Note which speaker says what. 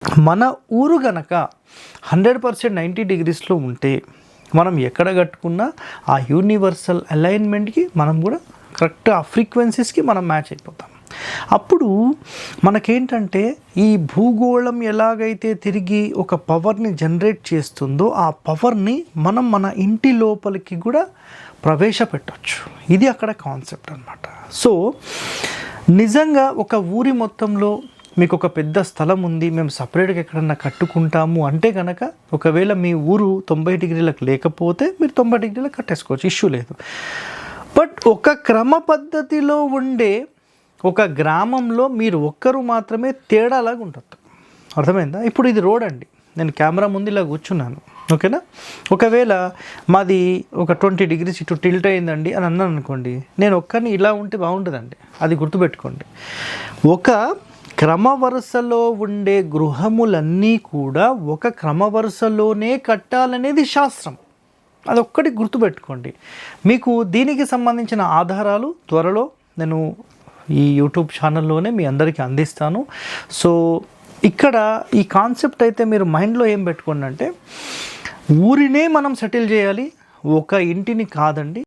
Speaker 1: మన ఊరు గనక 100% 90 డిగ్రీస్లో ఉంటే మనం ఎక్కడ కట్టుకున్నా ఆ యూనివర్సల్ అలైన్మెంట్కి మనం కూడా కరెక్ట్ ఆ ఫ్రీక్వెన్సీస్కి మనం మ్యాచ్ అయిపోతాం. అప్పుడు మనకేంటంటే ఈ భూగోళం ఎలాగైతే తిరిగి ఒక పవర్ని జనరేట్ చేస్తుందో ఆ పవర్ని మనం మన ఇంటి లోపలికి కూడా ప్రవేశపెట్టవచ్చు. ఇది అక్కడ కాన్సెప్ట్ అన్నమాట. సో నిజంగా ఒక ఊరి మొత్తంలో మీకు ఒక పెద్ద స్థలం ఉంది, మేము సపరేట్గా ఎక్కడన్నా కట్టుకుంటాము అంటే కనుక ఒకవేళ మీ ఊరు 90 డిగ్రీలకు లేకపోతే మీరు 90 డిగ్రీలకు కట్టేసుకోవచ్చు, ఇష్యూ లేదు. బట్ ఒక క్రమ పద్ధతిలో ఉండే ఒక గ్రామంలో మీరు ఒక్కరు మాత్రమే తేడాలాగా ఉంటుంది. అర్థమైందా? ఇప్పుడు ఇది రోడ్ అండి, నేను కెమెరా ముందు ఇలా కూర్చున్నాను, ఓకేనా? ఒకవేళ మాది ఒక 20 డిగ్రీస్ ఇటు టిల్ట్ అయిందండి అని అన్నాను అనుకోండి, నేను ఒక్కరిని ఇలా ఉంటే బాగుంటుందండి, అది గుర్తుపెట్టుకోండి. ఒక క్రమవరుసలో ఉండే గృహములన్నీ కూడా ఒక క్రమవరుసలోనే కట్టాలనేది శాస్త్రం. అదొక్కటి గుర్తుపెట్టుకోండి. మీకు దీనికి సంబంధించిన ఆధారాలు త్వరలో నేను ఈ యూట్యూబ్ ఛానల్లోనే మీ అందరికీ అందిస్తాను. సో ఇక్కడ ఈ కాన్సెప్ట్ అయితే మీరు మైండ్లో ఏం పెట్టుకోండి అంటే, ఊరినే మనం సెటిల్ చేయాలి, ఒక ఇంటిని కాదండి.